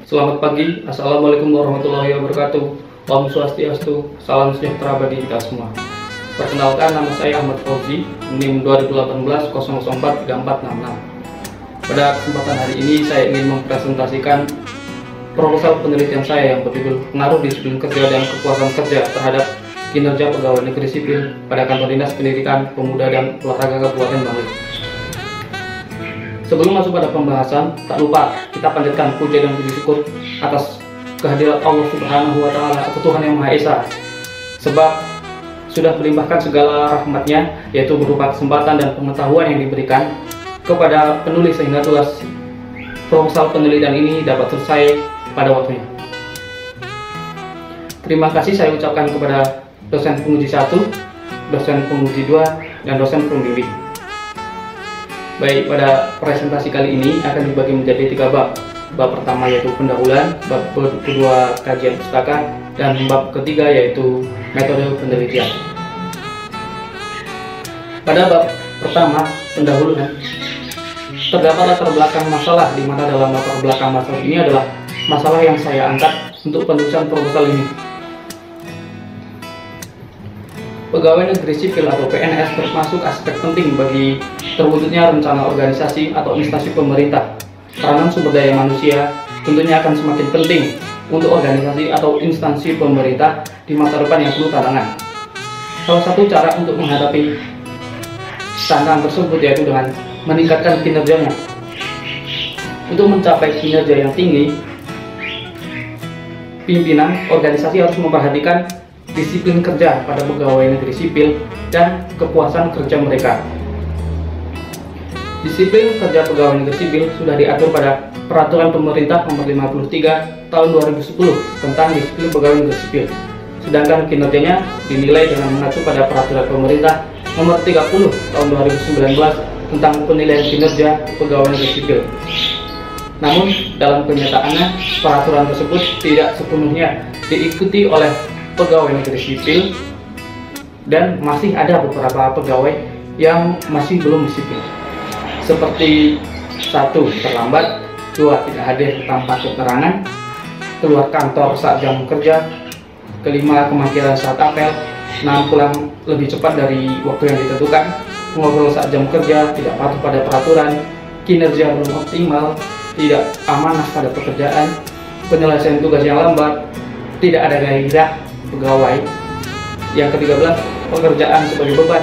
Selamat pagi, Assalamualaikum warahmatullahi wabarakatuh. Om Swastiastu, salam sejahtera bagi kita semua. Perkenalkan, nama saya Ahmad Fauzi, NIM 2018-004-3466. Pada kesempatan hari ini saya ingin mempresentasikan proposal penelitian saya yang berjudul Pengaruh Disiplin Kerja dan Kepuasan Kerja terhadap Kinerja Pegawai Negeri Sipil pada Kantor Dinas Pendidikan, Pemuda dan Olahraga Kabupaten Bangli. Sebelum masuk pada pembahasan, tak lupa kita panjatkan puja dan puji syukur atas kehadiran Allah Subhanahu wa Ta'ala atau Tuhan Yang Maha Esa, sebab sudah melimpahkan segala rahmatnya, yaitu berupa kesempatan dan pengetahuan yang diberikan kepada penulis sehingga tugas proposal penelitian ini dapat selesai pada waktunya. Terima kasih saya ucapkan kepada dosen penguji 1, dosen penguji 2, dan dosen pembimbing. Baik, pada presentasi kali ini akan dibagi menjadi 3 bab. Bab pertama yaitu pendahuluan, bab kedua kajian pustaka, dan bab ketiga yaitu metode penelitian. Pada bab pertama, pendahuluan, terdapat latar belakang masalah, di mana dalam latar belakang masalah ini adalah masalah yang saya angkat untuk penulisan proposal ini. Pegawai negeri sipil atau PNS termasuk aspek penting bagi terwujudnya rencana organisasi atau instansi pemerintah. Peranan sumber daya manusia tentunya akan semakin penting untuk organisasi atau instansi pemerintah di masa depan yang penuh tantangan. Salah satu cara untuk menghadapi tantangan tersebut yaitu dengan meningkatkan kinerjanya. Untuk mencapai kinerja yang tinggi, pimpinan organisasi harus memperhatikan disiplin kerja pada pegawai negeri sipil dan kepuasan kerja mereka. Disiplin kerja pegawai negeri sipil sudah diatur pada Peraturan Pemerintah Nomor 53 Tahun 2010 tentang disiplin pegawai negeri sipil. Sedangkan kinerjanya dinilai dengan mengacu pada Peraturan Pemerintah Nomor 30 Tahun 2019 tentang penilaian kinerja pegawai negeri sipil. Namun dalam kenyataannya peraturan tersebut tidak sepenuhnya diikuti oleh pegawai negeri sipil dan masih ada beberapa pegawai yang masih belum disiplin, seperti 1. Terlambat, 2. Tidak hadir tanpa keterangan, keluar kantor saat jam kerja, 5. Kemangkiran saat apel, 6. Pulang lebih cepat dari waktu yang ditentukan, ngobrol saat jam kerja, tidak patuh pada peraturan, kinerja belum optimal, tidak amanah pada pekerjaan, penyelesaian tugas yang lambat, tidak ada gairah pegawai. Yang ke-13, pekerjaan sebagai beban,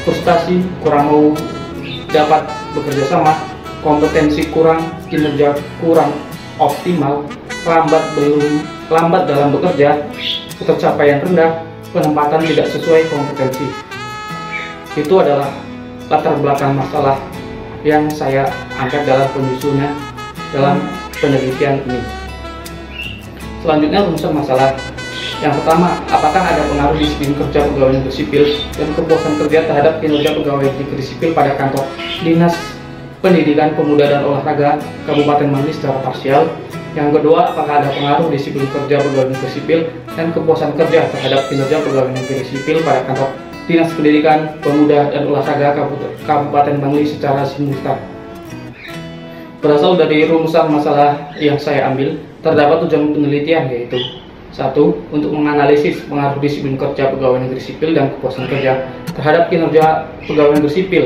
frustasi, kurang mau dapat bekerja sama, kompetensi kurang, kinerja kurang optimal, lambat dalam bekerja, ketercapaian rendah, penempatan tidak sesuai kompetensi. Itu adalah latar belakang masalah yang saya angkat dalam penyusunnya dalam penelitian ini. Selanjutnya, rumusan masalah. Yang pertama, apakah ada pengaruh disiplin kerja pegawai negeri sipil dan kepuasan kerja terhadap kinerja pegawai negeri sipil pada Kantor Dinas Pendidikan, Pemuda dan Olahraga Kabupaten Bangli secara parsial? Yang kedua, apakah ada pengaruh disiplin kerja pegawai negeri sipil dan kepuasan kerja terhadap kinerja pegawai negeri sipil pada Kantor Dinas Pendidikan, Pemuda dan Olahraga Kabupaten Bangli secara simultan? Berasal dari rumusan masalah yang saya ambil, terdapat tujuan penelitian, yaitu 1. Untuk menganalisis pengaruh disiplin kerja pegawai negeri sipil dan kepuasan kerja terhadap kinerja pegawai negeri sipil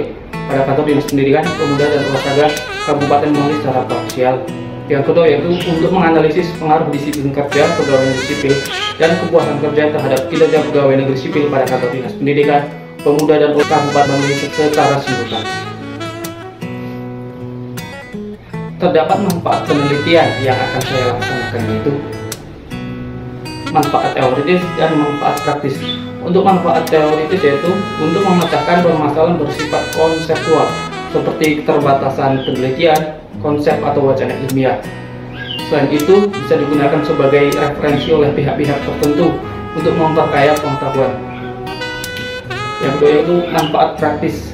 pada Kantor Dinas Pendidikan, Pemuda dan Olahraga Kabupaten Bangli secara parsial. Yang kedua yaitu untuk menganalisis pengaruh disiplin kerja pegawai negeri sipil dan kepuasan kerja terhadap kinerja pegawai negeri sipil pada Kantor Dinas Pendidikan, Pemuda dan Olahraga Kabupaten Bangli secara simultan. Terdapat manfaat penelitian yang akan saya laksanakan, yaitu manfaat teoritis dan manfaat praktis. Untuk manfaat teoritis yaitu untuk memecahkan permasalahan bersifat konseptual seperti keterbatasan penelitian, konsep atau wacana ilmiah. Selain itu, bisa digunakan sebagai referensi oleh pihak-pihak tertentu untuk memperkaya pengetahuan. Yang kedua yaitu manfaat praktis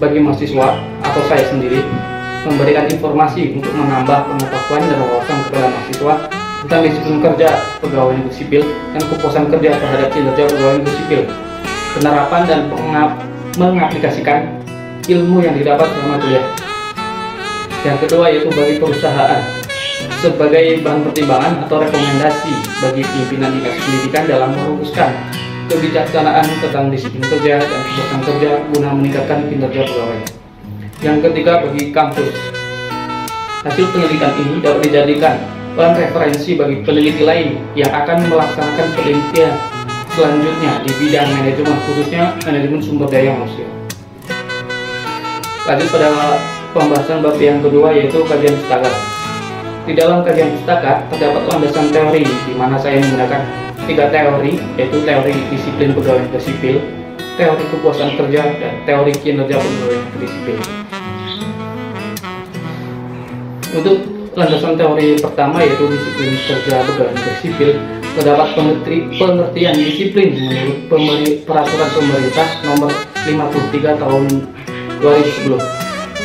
bagi mahasiswa atau saya sendiri, memberikan informasi untuk menambah pengetahuan dan wawasan kepada mahasiswa tentang disiplin kerja pegawai negeri sipil dan kepuasan kerja terhadap kinerja pegawai negeri sipil, penerapan dan mengaplikasikan ilmu yang didapat selama kuliah. Yang kedua yaitu bagi perusahaan, sebagai bahan pertimbangan atau rekomendasi bagi pimpinan dinas pendidikan dalam merumuskan kebijaksanaan tentang disiplin kerja dan kepuasan kerja guna meningkatkan kinerja pegawai. Yang ketiga, bagi kampus, hasil penelitian ini dapat dijadikan bahan referensi bagi peneliti lain yang akan melaksanakan penelitian selanjutnya di bidang manajemen, khususnya manajemen sumber daya manusia. Lanjut pada pembahasan bab yang kedua, yaitu kajian pustaka. Di dalam kajian pustaka terdapat landasan teori, di mana saya menggunakan 3 teori, yaitu teori disiplin pegawai negeri sipil, teori kepuasan kerja, dan teori kinerja pegawai negeri sipil. Untuk landasan teori pertama, yaitu disiplin kerja pegawai negeri sipil, terdapat pengertian disiplin menurut peraturan pemerintah nomor 53 tahun 2010.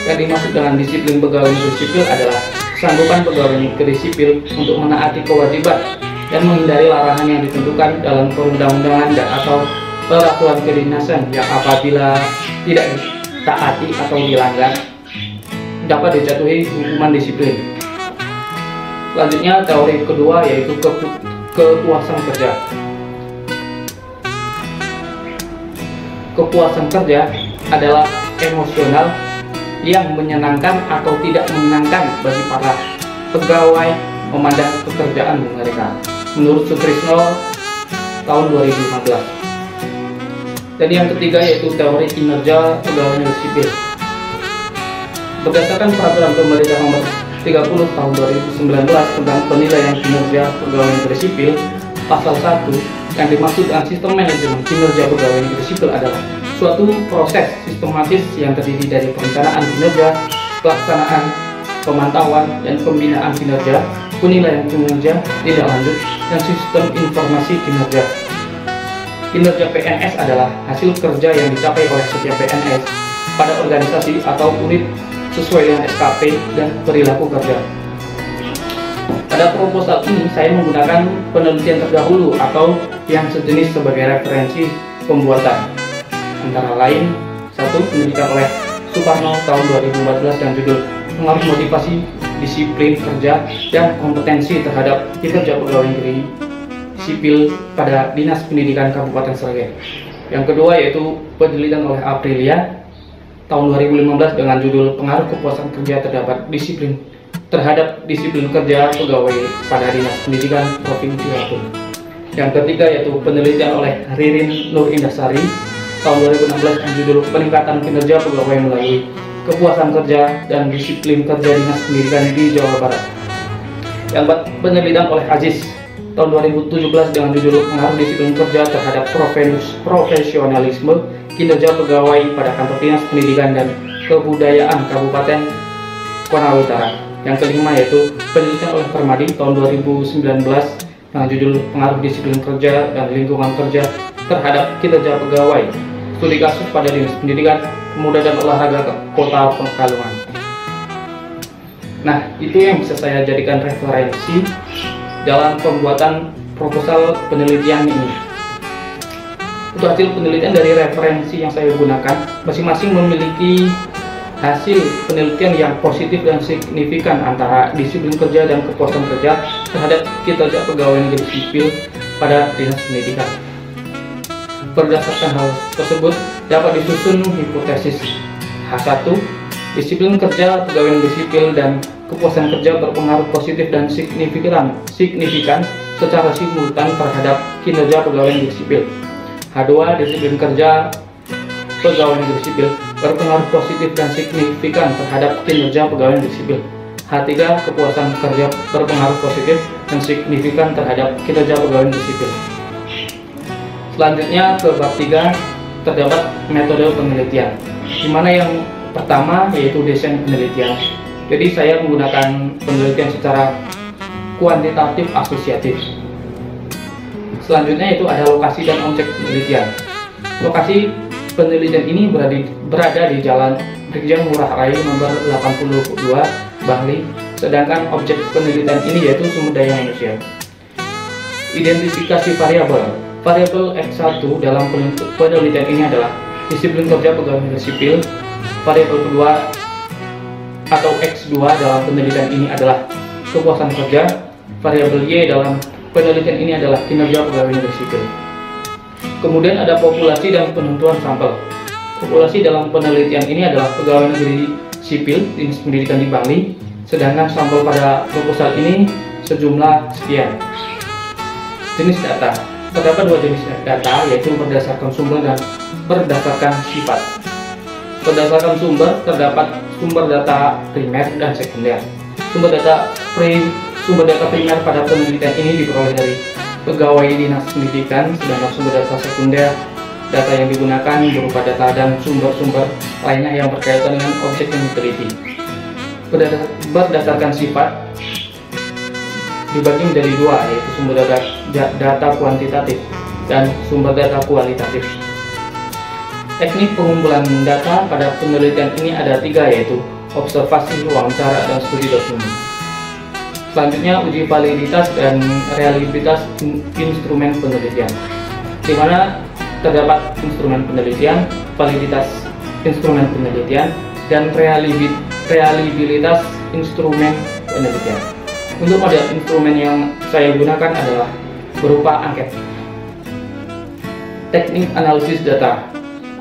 Yang dimaksud dengan disiplin pegawai negeri sipil adalah kesanggupan pegawai negeri sipil untuk menaati kewajiban dan menghindari larangan yang ditentukan dalam perundang-undangan dan atau peraturan kedinasan yang apabila tidak ditaati atau dilanggar dapat dijatuhi hukuman disiplin. Selanjutnya, teori kedua yaitu kepuasan kerja. Kepuasan kerja adalah emosional yang menyenangkan atau tidak menyenangkan bagi para pegawai memandang pekerjaan mereka, menurut Sutrisno tahun 2015. Dan yang ketiga yaitu teori kinerja pegawai negeri sipil. Berdasarkan peraturan pemerintah nomor 30 tahun 2019 tentang penilaian kinerja pegawai negeri sipil, pasal 1, yang dimaksud dengan sistem manajemen kinerja pegawai negeri sipil adalah suatu proses sistematis yang terdiri dari perencanaan kinerja, pelaksanaan, pemantauan, dan pembinaan kinerja, penilaian kinerja, tindak lanjut, dan sistem informasi kinerja. Kinerja PNS adalah hasil kerja yang dicapai oleh setiap PNS pada organisasi atau unit sesuai dengan SKP dan perilaku kerja. Pada proposal ini saya menggunakan penelitian terdahulu atau yang sejenis sebagai referensi pembuatan. Antara lain, 1. Penelitian oleh Suparno tahun 2014 dan judul Pengaruh Motivasi, Disiplin Kerja, dan Kompetensi terhadap Kinerja Pegawai Negeri Sipil pada Dinas Pendidikan Kabupaten Sragen. Yang kedua yaitu penelitian oleh Aprilia tahun 2015 dengan judul Pengaruh Kepuasan Kerja terhadap Disiplin Kerja Pegawai pada Dinas Pendidikan Provinsi Lampung. Yang ketiga yaitu penelitian oleh Ririn Nur Indasari tahun 2016 dengan judul Peningkatan Kinerja Pegawai Melalui Kepuasan Kerja dan Disiplin Kerja Dinas Pendidikan di Jawa Barat. Yang keempat, penelitian oleh Aziz tahun 2017 dengan judul Pengaruh Disiplin Kerja terhadap Profesionalisme Kinerja Pegawai pada Kantor Dinas Pendidikan dan Kebudayaan Kabupaten Konawe Utara. Yang kelima yaitu penelitian oleh Permadi tahun 2019 dengan judul Pengaruh Disiplin Kerja dan Lingkungan Kerja terhadap Kinerja Pegawai Studi Kasus pada Dinas Pendidikan, Pemuda dan Olahraga Kota Pekalongan. Nah, itu yang bisa saya jadikan referensi dalam pembuatan proposal penelitian ini. Untuk hasil penelitian dari referensi yang saya gunakan, masing-masing memiliki hasil penelitian yang positif dan signifikan antara disiplin kerja dan kepuasan kerja terhadap kinerja pegawai negeri sipil pada Dinas Pendidikan. Berdasarkan hal tersebut, dapat disusun hipotesis H1, disiplin kerja pegawai negeri sipil dan kepuasan kerja berpengaruh positif dan signifikan secara simultan terhadap kinerja pegawai negeri sipil. H2, disiplin kerja pegawai negeri sipil berpengaruh positif dan signifikan terhadap kinerja pegawai negeri sipil. H3, kepuasan kerja berpengaruh positif dan signifikan terhadap kinerja pegawai negeri sipil. Selanjutnya ke bab 3 terdapat metode penelitian, di mana yang pertama yaitu desain penelitian. Jadi saya menggunakan penelitian secara kuantitatif asosiatif. Selanjutnya itu ada lokasi dan objek penelitian. Lokasi penelitian ini berada di Jalan Brigjen Ngurah Rai nomor 82 Bangli, sedangkan objek penelitian ini yaitu sumber daya manusia. Identifikasi variabel. Variabel X1 dalam penelitian ini adalah disiplin kerja pegawai negeri sipil. Variabel kedua atau X2 dalam penelitian ini adalah kepuasan kerja. Variabel Y dalam penelitian ini adalah kinerja pegawai negeri sipil. Kemudian ada populasi dan penentuan sampel. Populasi dalam penelitian ini adalah pegawai negeri sipil Dinas Pendidikan di Bali, sedangkan sampel pada proposal ini sejumlah sekian. Jenis data. Terdapat dua jenis data, yaitu berdasarkan sumber dan berdasarkan sifat. Berdasarkan sumber, terdapat sumber data primer dan sekunder. Sumber data primer pada penelitian ini diperoleh dari pegawai dinas pendidikan, sedangkan sumber data sekunder, data yang digunakan berupa data dan sumber-sumber lainnya yang berkaitan dengan objek yang diteliti. Berdasarkan sifat dibagi menjadi dua, yaitu sumber data kuantitatif dan sumber data kualitatif. Teknik pengumpulan data pada penelitian ini ada tiga, yaitu observasi, wawancara, dan studi dokumen. Selanjutnya uji validitas dan reliabilitas instrumen penelitian, di mana terdapat instrumen penelitian, validitas instrumen penelitian, dan reliabilitas instrumen penelitian. Untuk model instrumen yang saya gunakan adalah berupa angket. Teknik analisis data,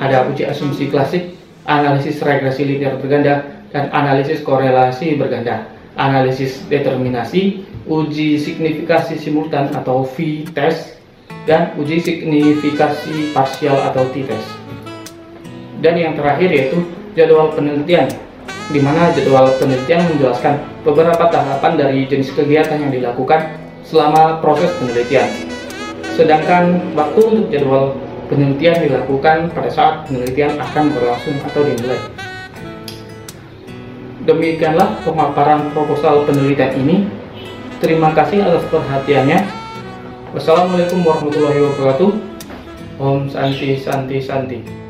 ada uji asumsi klasik, analisis regresi linear berganda, dan analisis korelasi berganda, analisis determinasi, uji signifikasi simultan atau V-test, dan uji signifikasi parsial atau T-test. Dan yang terakhir yaitu jadwal penelitian, di mana jadwal penelitian menjelaskan beberapa tahapan dari jenis kegiatan yang dilakukan selama proses penelitian. Sedangkan waktu untuk jadwal penelitian dilakukan pada saat penelitian akan berlangsung atau dimulai. Demikianlah pemaparan proposal penelitian ini. Terima kasih atas perhatiannya. Wassalamualaikum warahmatullahi wabarakatuh. Om Santi Santi Santi.